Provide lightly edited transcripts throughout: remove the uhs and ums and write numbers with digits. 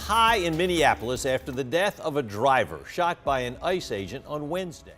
high in Minneapolis after the death of a driver shot by an ICE agent on Wednesday.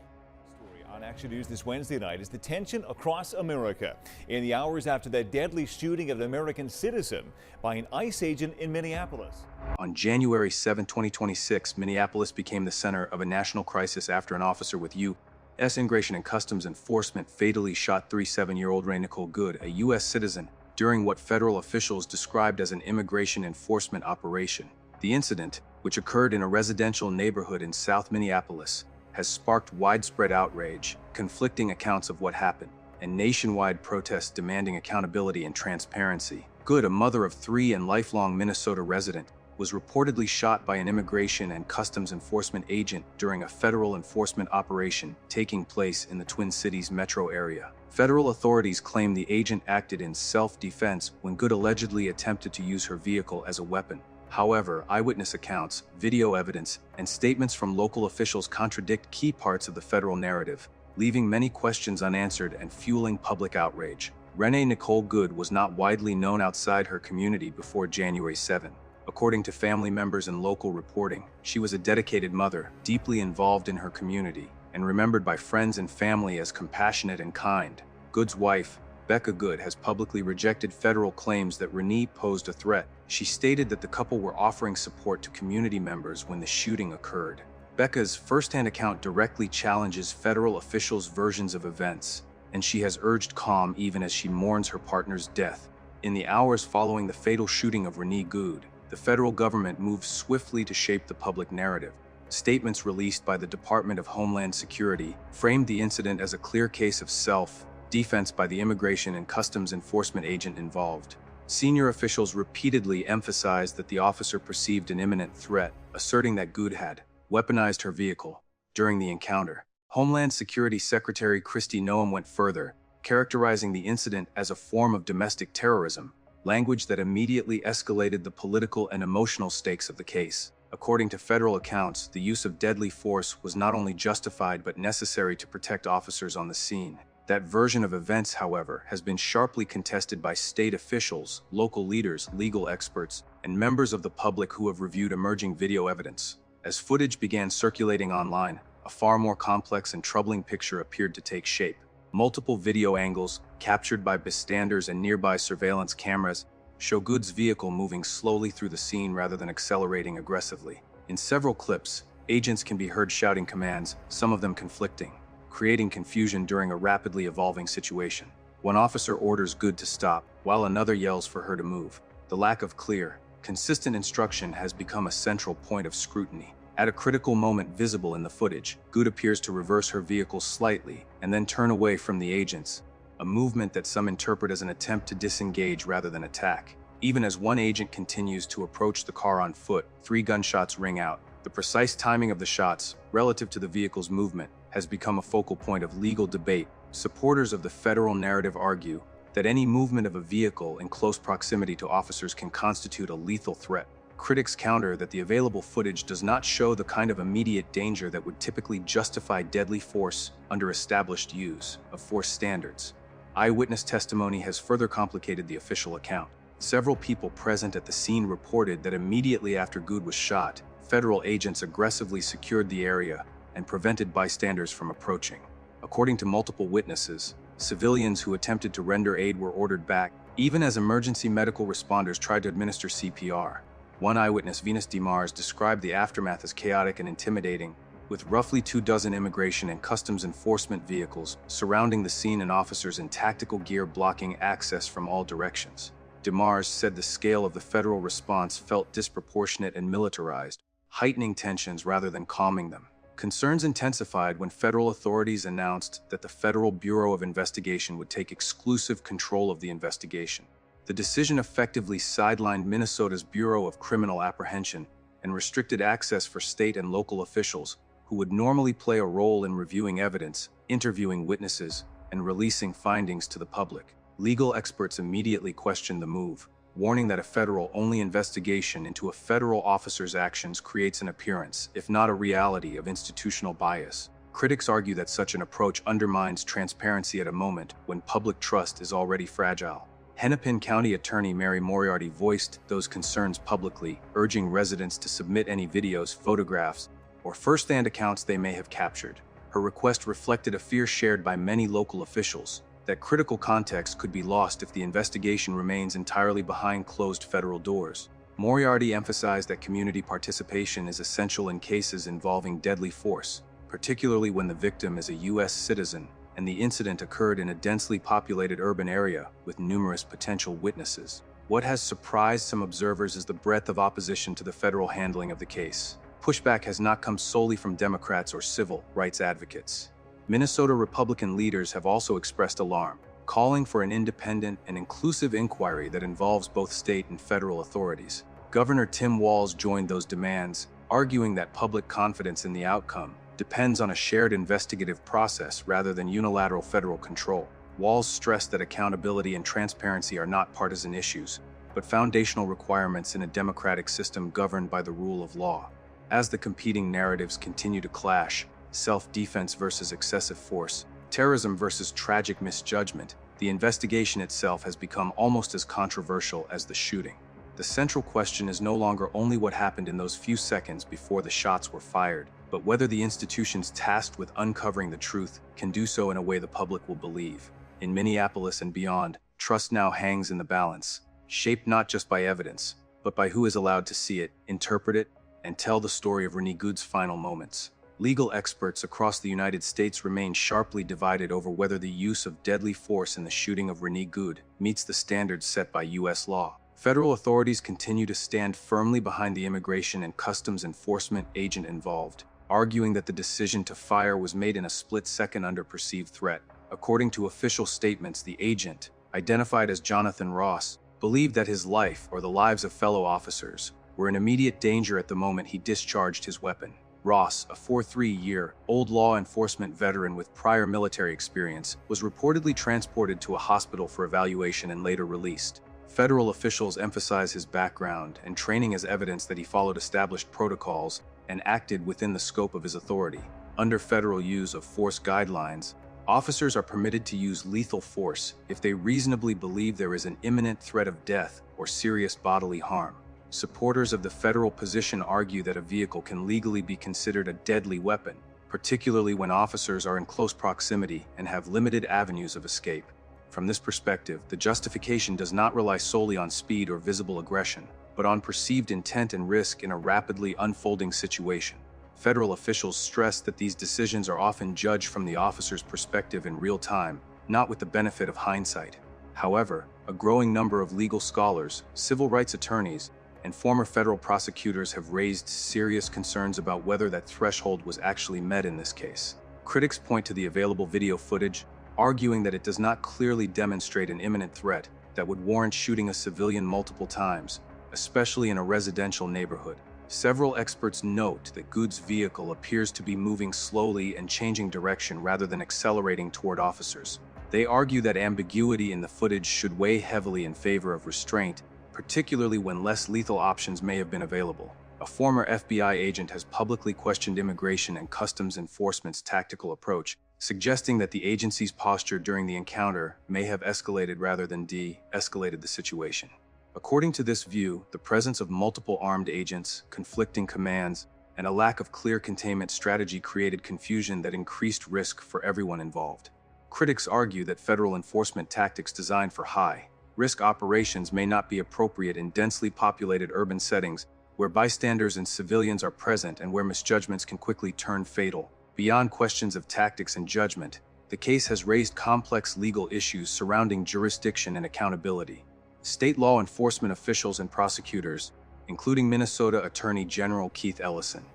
On Action News this Wednesday night is the tension across America in the hours after that deadly shooting of an American citizen by an ICE agent in Minneapolis. On January 7, 2026, Minneapolis became the center of a national crisis after an officer with U.S. Immigration and Customs Enforcement fatally shot 37-year-old Renée Nicole Good, a U.S. citizen, during what federal officials described as an immigration enforcement operation. The incident, which occurred in a residential neighborhood in South Minneapolis, has sparked widespread outrage, conflicting accounts of what happened, and nationwide protests demanding accountability and transparency. Good, a mother of 3 and lifelong Minnesota resident, was reportedly shot by an immigration and customs enforcement agent during a federal enforcement operation taking place in the Twin Cities metro area. Federal authorities claim the agent acted in self-defense when Good allegedly attempted to use her vehicle as a weapon. However, eyewitness accounts, video evidence, and statements from local officials contradict key parts of the federal narrative, leaving many questions unanswered and fueling public outrage. Renée Nicole Good was not widely known outside her community before January 7. According to family members and local reporting, she was a dedicated mother, deeply involved in her community, and remembered by friends and family as compassionate and kind. Good's wife, Becca Good, has publicly rejected federal claims that Renee posed a threat. She stated that the couple were offering support to community members when the shooting occurred. Becca's first-hand account directly challenges federal officials' versions of events, and she has urged calm even as she mourns her partner's death. In the hours following the fatal shooting of Renee Good, the federal government moved swiftly to shape the public narrative. Statements released by the Department of Homeland Security framed the incident as a clear case of self-defense by the immigration and customs enforcement agent involved. Senior officials repeatedly emphasized that the officer perceived an imminent threat, asserting that Good had weaponized her vehicle during the encounter. Homeland Security Secretary Kristi Noem went further, characterizing the incident as a form of domestic terrorism, language that immediately escalated the political and emotional stakes of the case. According to federal accounts, the use of deadly force was not only justified but necessary to protect officers on the scene. That version of events, however, has been sharply contested by state officials, local leaders, legal experts, and members of the public who have reviewed emerging video evidence. As footage began circulating online, a far more complex and troubling picture appeared to take shape. Multiple video angles, captured by bystanders and nearby surveillance cameras, show Good's vehicle moving slowly through the scene rather than accelerating aggressively. In several clips, agents can be heard shouting commands, some of them conflicting, creating confusion during a rapidly evolving situation. One officer orders Good to stop, while another yells for her to move. The lack of clear, consistent instruction has become a central point of scrutiny. At a critical moment visible in the footage, Good appears to reverse her vehicle slightly and then turn away from the agents, a movement that some interpret as an attempt to disengage rather than attack. Even as one agent continues to approach the car on foot, 3 gunshots ring out. The precise timing of the shots, relative to the vehicle's movement, has become a focal point of legal debate. Supporters of the federal narrative argue that any movement of a vehicle in close proximity to officers can constitute a lethal threat. Critics counter that the available footage does not show the kind of immediate danger that would typically justify deadly force under established use of force standards. Eyewitness testimony has further complicated the official account. Several people present at the scene reported that immediately after Good was shot, federal agents aggressively secured the area and prevented bystanders from approaching. According to multiple witnesses, civilians who attempted to render aid were ordered back, even as emergency medical responders tried to administer CPR. One eyewitness, Venus DeMars, described the aftermath as chaotic and intimidating, with roughly 24 immigration and customs enforcement vehicles surrounding the scene and officers in tactical gear blocking access from all directions. DeMars said the scale of the federal response felt disproportionate and militarized, heightening tensions rather than calming them. Concerns intensified when federal authorities announced that the Federal Bureau of Investigation would take exclusive control of the investigation. The decision effectively sidelined Minnesota's Bureau of Criminal Apprehension and restricted access for state and local officials who would normally play a role in reviewing evidence, interviewing witnesses, and releasing findings to the public. Legal experts immediately questioned the move, warning that a federal-only investigation into a federal officer's actions creates an appearance, if not a reality, of institutional bias. Critics argue that such an approach undermines transparency at a moment when public trust is already fragile. Hennepin County Attorney Mary Moriarty voiced those concerns publicly, urging residents to submit any videos, photographs, or first-hand accounts they may have captured. Her request reflected a fear shared by many local officials that critical context could be lost if the investigation remains entirely behind closed federal doors. Moriarty emphasized that community participation is essential in cases involving deadly force, particularly when the victim is a U.S. citizen and the incident occurred in a densely populated urban area with numerous potential witnesses. What has surprised some observers is the breadth of opposition to the federal handling of the case. Pushback has not come solely from Democrats or civil rights advocates. Minnesota Republican leaders have also expressed alarm, calling for an independent and inclusive inquiry that involves both state and federal authorities. Governor Tim Walz joined those demands, arguing that public confidence in the outcome depends on a shared investigative process rather than unilateral federal control. Walz stressed that accountability and transparency are not partisan issues, but foundational requirements in a democratic system governed by the rule of law. As the competing narratives continue to clash, self-defense versus excessive force, terrorism versus tragic misjudgment, the investigation itself has become almost as controversial as the shooting. The central question is no longer only what happened in those few seconds before the shots were fired, but whether the institutions tasked with uncovering the truth can do so in a way the public will believe. In Minneapolis and beyond, trust now hangs in the balance, shaped not just by evidence, but by who is allowed to see it, interpret it, and tell the story of Renée Good's final moments. Legal experts across the United States remain sharply divided over whether the use of deadly force in the shooting of Renée Good meets the standards set by U.S. law. Federal authorities continue to stand firmly behind the immigration and customs enforcement agent involved, arguing that the decision to fire was made in a split second under perceived threat. According to official statements, the agent, identified as Jonathan Ross, believed that his life or the lives of fellow officers were in immediate danger at the moment he discharged his weapon. Ross, a 43-year-old law enforcement veteran with prior military experience, was reportedly transported to a hospital for evaluation and later released. Federal officials emphasize his background and training as evidence that he followed established protocols and acted within the scope of his authority. Under federal use of force guidelines, officers are permitted to use lethal force if they reasonably believe there is an imminent threat of death or serious bodily harm. Supporters of the federal position argue that a vehicle can legally be considered a deadly weapon, particularly when officers are in close proximity and have limited avenues of escape. From this perspective, the justification does not rely solely on speed or visible aggression, but on perceived intent and risk in a rapidly unfolding situation. Federal officials stress that these decisions are often judged from the officer's perspective in real time, not with the benefit of hindsight. However, a growing number of legal scholars, civil rights attorneys, and former federal prosecutors have raised serious concerns about whether that threshold was actually met in this case. Critics point to the available video footage, arguing that it does not clearly demonstrate an imminent threat that would warrant shooting a civilian multiple times, especially in a residential neighborhood. Several experts note that Good's vehicle appears to be moving slowly and changing direction rather than accelerating toward officers. They argue that ambiguity in the footage should weigh heavily in favor of restraint, particularly when less lethal options may have been available. A former FBI agent has publicly questioned Immigration and Customs Enforcement's tactical approach, suggesting that the agency's posture during the encounter may have escalated rather than de-escalated the situation. According to this view, the presence of multiple armed agents, conflicting commands, and a lack of clear containment strategy created confusion that increased risk for everyone involved. Critics argue that federal enforcement tactics designed for high-risk operations may not be appropriate in densely populated urban settings where bystanders and civilians are present and where misjudgments can quickly turn fatal. Beyond questions of tactics and judgment, the case has raised complex legal issues surrounding jurisdiction and accountability. State law enforcement officials and prosecutors, including Minnesota Attorney General Keith Ellison,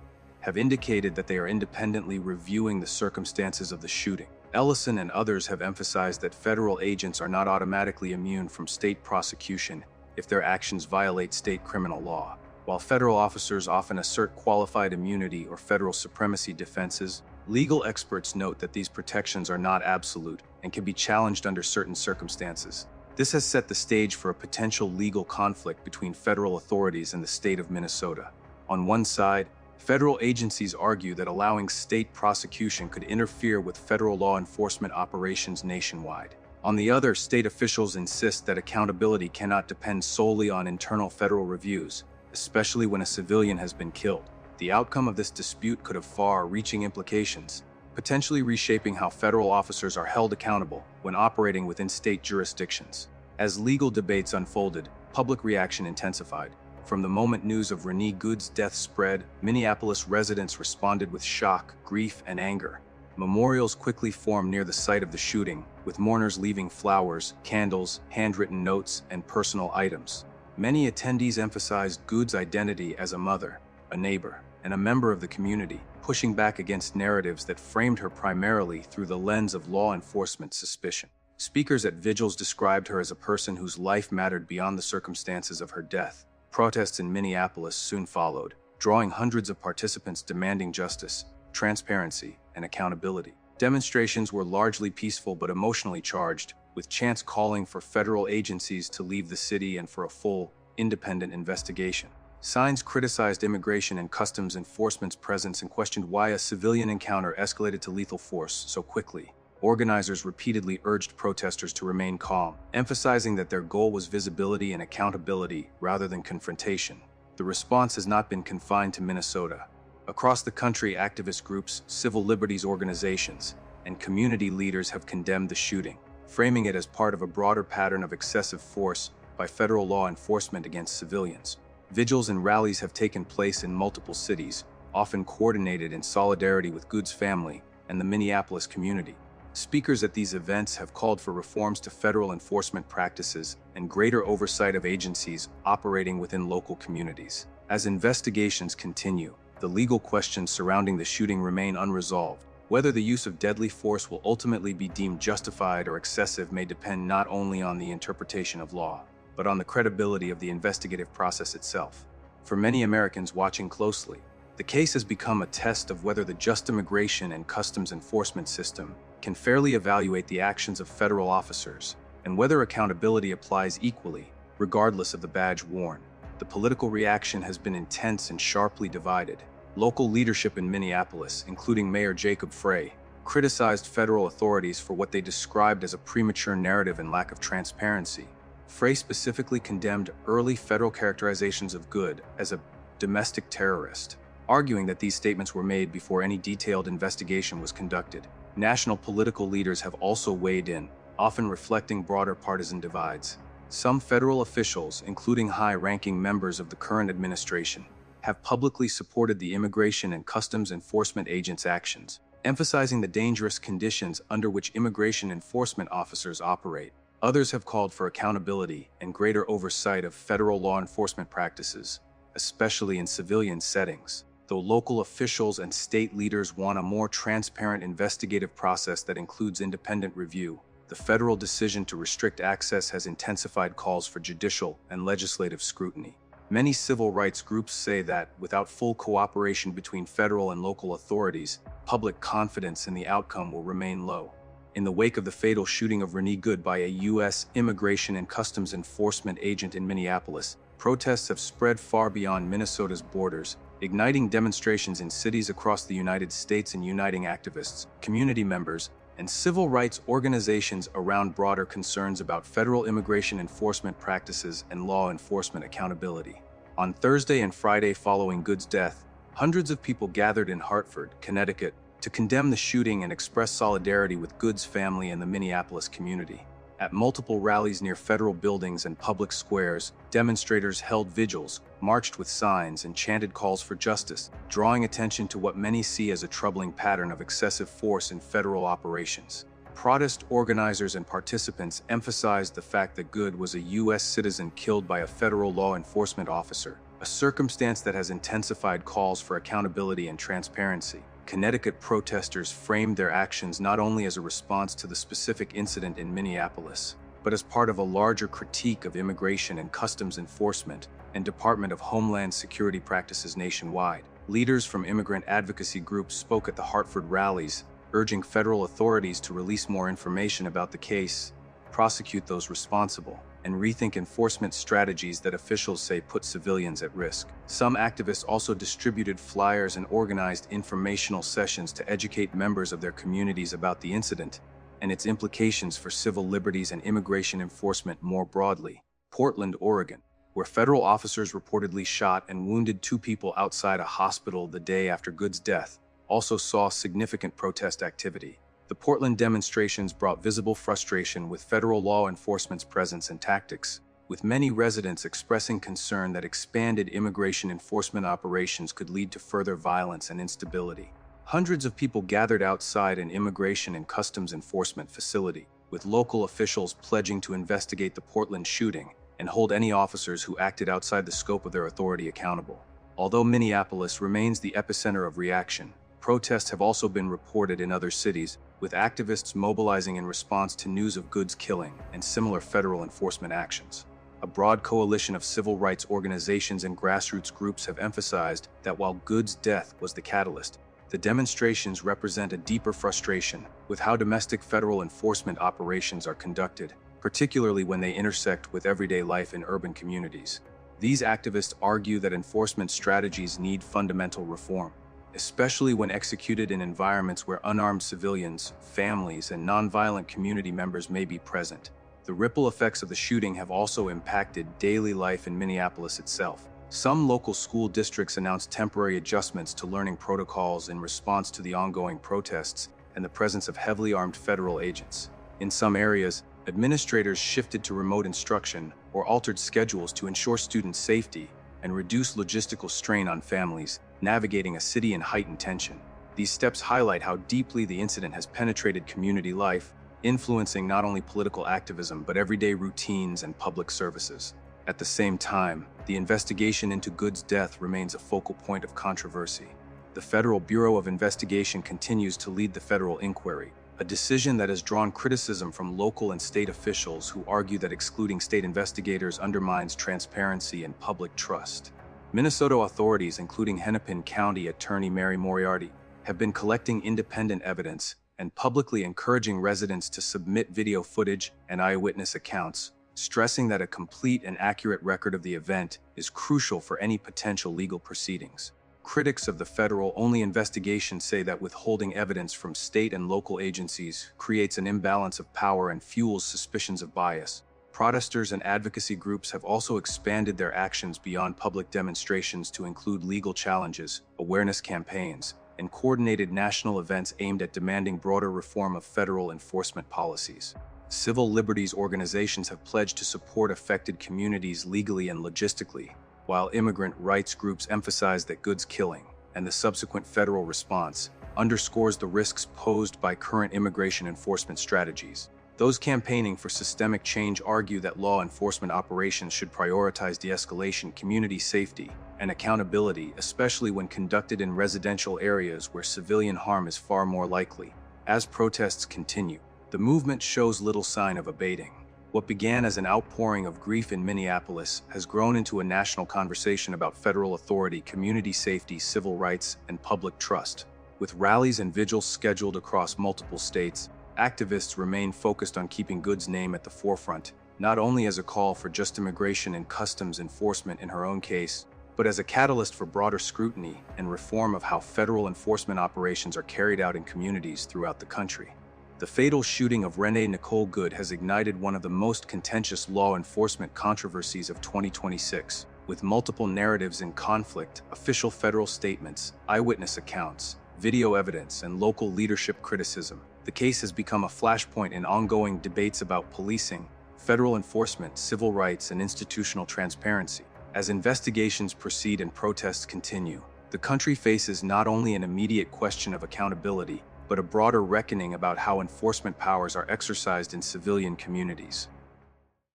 have indicated that they are independently reviewing the circumstances of the shooting. Ellison and others have emphasized that federal agents are not automatically immune from state prosecution if their actions violate state criminal law. While federal officers often assert qualified immunity or federal supremacy defenses, legal experts note that these protections are not absolute and can be challenged under certain circumstances. This has set the stage for a potential legal conflict between federal authorities and the state of Minnesota. On one side, federal agencies argue that allowing state prosecution could interfere with federal law enforcement operations nationwide. On the other, state officials insist that accountability cannot depend solely on internal federal reviews, especially when a civilian has been killed. The outcome of this dispute could have far-reaching implications, potentially reshaping how federal officers are held accountable when operating within state jurisdictions. As legal debates unfolded, public reaction intensified. From the moment news of Renée Good's death spread, Minneapolis residents responded with shock, grief, and anger. Memorials quickly formed near the site of the shooting, with mourners leaving flowers, candles, handwritten notes, and personal items. Many attendees emphasized Good's identity as a mother, a neighbor, and a member of the community, pushing back against narratives that framed her primarily through the lens of law enforcement suspicion. Speakers at vigils described her as a person whose life mattered beyond the circumstances of her death. Protests in Minneapolis soon followed, drawing hundreds of participants demanding justice, transparency, and accountability. Demonstrations were largely peaceful but emotionally charged, with chants calling for federal agencies to leave the city and for a full, independent investigation. Signs criticized immigration and customs enforcement's presence and questioned why a civilian encounter escalated to lethal force so quickly. Organizers repeatedly urged protesters to remain calm, emphasizing that their goal was visibility and accountability rather than confrontation. The response has not been confined to Minnesota. Across the country, activist groups, civil liberties organizations, and community leaders have condemned the shooting, framing it as part of a broader pattern of excessive force by federal law enforcement against civilians. Vigils and rallies have taken place in multiple cities, often coordinated in solidarity with Good's family and the Minneapolis community. Speakers at these events have called for reforms to federal enforcement practices and greater oversight of agencies operating within local communities. As investigations continue, the legal questions surrounding the shooting remain unresolved. Whether the use of deadly force will ultimately be deemed justified or excessive may depend not only on the interpretation of law, but on the credibility of the investigative process itself. For many Americans watching closely, the case has become a test of whether the just immigration and customs enforcement system can fairly evaluate the actions of federal officers, and whether accountability applies equally, regardless of the badge worn. The political reaction has been intense and sharply divided. Local leadership in Minneapolis, including Mayor Jacob Frey, criticized federal authorities for what they described as a premature narrative and lack of transparency. Frey specifically condemned early federal characterizations of Good as a domestic terrorist, arguing that these statements were made before any detailed investigation was conducted. National political leaders have also weighed in, often reflecting broader partisan divides. Some federal officials, including high-ranking members of the current administration, have publicly supported the immigration and customs enforcement agents' actions, emphasizing the dangerous conditions under which immigration enforcement officers operate. Others have called for accountability and greater oversight of federal law enforcement practices, especially in civilian settings. Though local officials and state leaders want a more transparent investigative process that includes independent review, the federal decision to restrict access has intensified calls for judicial and legislative scrutiny. Many civil rights groups say that, without full cooperation between federal and local authorities, public confidence in the outcome will remain low. In the wake of the fatal shooting of Renée Good by a U.S. Immigration and Customs Enforcement agent in Minneapolis, protests have spread far beyond Minnesota's borders, igniting demonstrations in cities across the United States and uniting activists, community members, and civil rights organizations around broader concerns about federal immigration enforcement practices and law enforcement accountability. On Thursday and Friday following Good's death, hundreds of people gathered in Hartford, Connecticut, to condemn the shooting and express solidarity with Good's family and the Minneapolis community. At multiple rallies near federal buildings and public squares, demonstrators held vigils, marched with signs, and chanted calls for justice, drawing attention to what many see as a troubling pattern of excessive force in federal operations. Protest organizers and participants emphasized the fact that Good was a U.S. citizen killed by a federal law enforcement officer, a circumstance that has intensified calls for accountability and transparency. Connecticut protesters framed their actions not only as a response to the specific incident in Minneapolis, but as part of a larger critique of immigration and customs enforcement and Department of Homeland Security practices nationwide. Leaders from immigrant advocacy groups spoke at the Hartford rallies, urging federal authorities to release more information about the case, prosecute those responsible, and rethink enforcement strategies that officials say put civilians at risk. Some activists also distributed flyers and organized informational sessions to educate members of their communities about the incident, and its implications for civil liberties and immigration enforcement more broadly. Portland, Oregon, where federal officers reportedly shot and wounded 2 people outside a hospital the day after Good's death, also saw significant protest activity. The Portland demonstrations brought visible frustration with federal law enforcement's presence and tactics, with many residents expressing concern that expanded immigration enforcement operations could lead to further violence and instability. Hundreds of people gathered outside an immigration and customs enforcement facility, with local officials pledging to investigate the Portland shooting and hold any officers who acted outside the scope of their authority accountable. Although Minneapolis remains the epicenter of reaction, protests have also been reported in other cities, with activists mobilizing in response to news of Good's killing and similar federal enforcement actions. A broad coalition of civil rights organizations and grassroots groups have emphasized that while Good's death was the catalyst, the demonstrations represent a deeper frustration with how domestic federal enforcement operations are conducted, particularly when they intersect with everyday life in urban communities. These activists argue that enforcement strategies need fundamental reform, especially when executed in environments where unarmed civilians, families, and nonviolent community members may be present. The ripple effects of the shooting have also impacted daily life in Minneapolis itself. Some local school districts announced temporary adjustments to learning protocols in response to the ongoing protests and the presence of heavily armed federal agents. In some areas, administrators shifted to remote instruction or altered schedules to ensure student safety and reduce logistical strain on families navigating a city in heightened tension. These steps highlight how deeply the incident has penetrated community life, influencing not only political activism but everyday routines and public services. At the same time, the investigation into Good's death remains a focal point of controversy. The Federal Bureau of Investigation continues to lead the federal inquiry, a decision that has drawn criticism from local and state officials who argue that excluding state investigators undermines transparency and public trust. Minnesota authorities, including Hennepin County Attorney Mary Moriarty, have been collecting independent evidence and publicly encouraging residents to submit video footage and eyewitness accounts, stressing that a complete and accurate record of the event is crucial for any potential legal proceedings. Critics of the federal-only investigation say that withholding evidence from state and local agencies creates an imbalance of power and fuels suspicions of bias. Protesters and advocacy groups have also expanded their actions beyond public demonstrations to include legal challenges, awareness campaigns, and coordinated national events aimed at demanding broader reform of federal enforcement policies. Civil liberties organizations have pledged to support affected communities legally and logistically, while immigrant rights groups emphasize that Good's killing and the subsequent federal response underscores the risks posed by current immigration enforcement strategies. Those campaigning for systemic change argue that law enforcement operations should prioritize de-escalation, community safety, and accountability, especially when conducted in residential areas where civilian harm is far more likely. As protests continue, the movement shows little sign of abating. What began as an outpouring of grief in Minneapolis has grown into a national conversation about federal authority, community safety, civil rights, and public trust. With rallies and vigils scheduled across multiple states, activists remain focused on keeping Good's name at the forefront, not only as a call for just immigration and customs enforcement in her own case, but as a catalyst for broader scrutiny and reform of how federal enforcement operations are carried out in communities throughout the country. The fatal shooting of Renée Nicole Good has ignited one of the most contentious law enforcement controversies of 2026, with multiple narratives in conflict, official federal statements, eyewitness accounts, video evidence, and local leadership criticism. The case has become a flashpoint in ongoing debates about policing, federal enforcement, civil rights, and institutional transparency. As investigations proceed and protests continue, the country faces not only an immediate question of accountability, but a broader reckoning about how enforcement powers are exercised in civilian communities.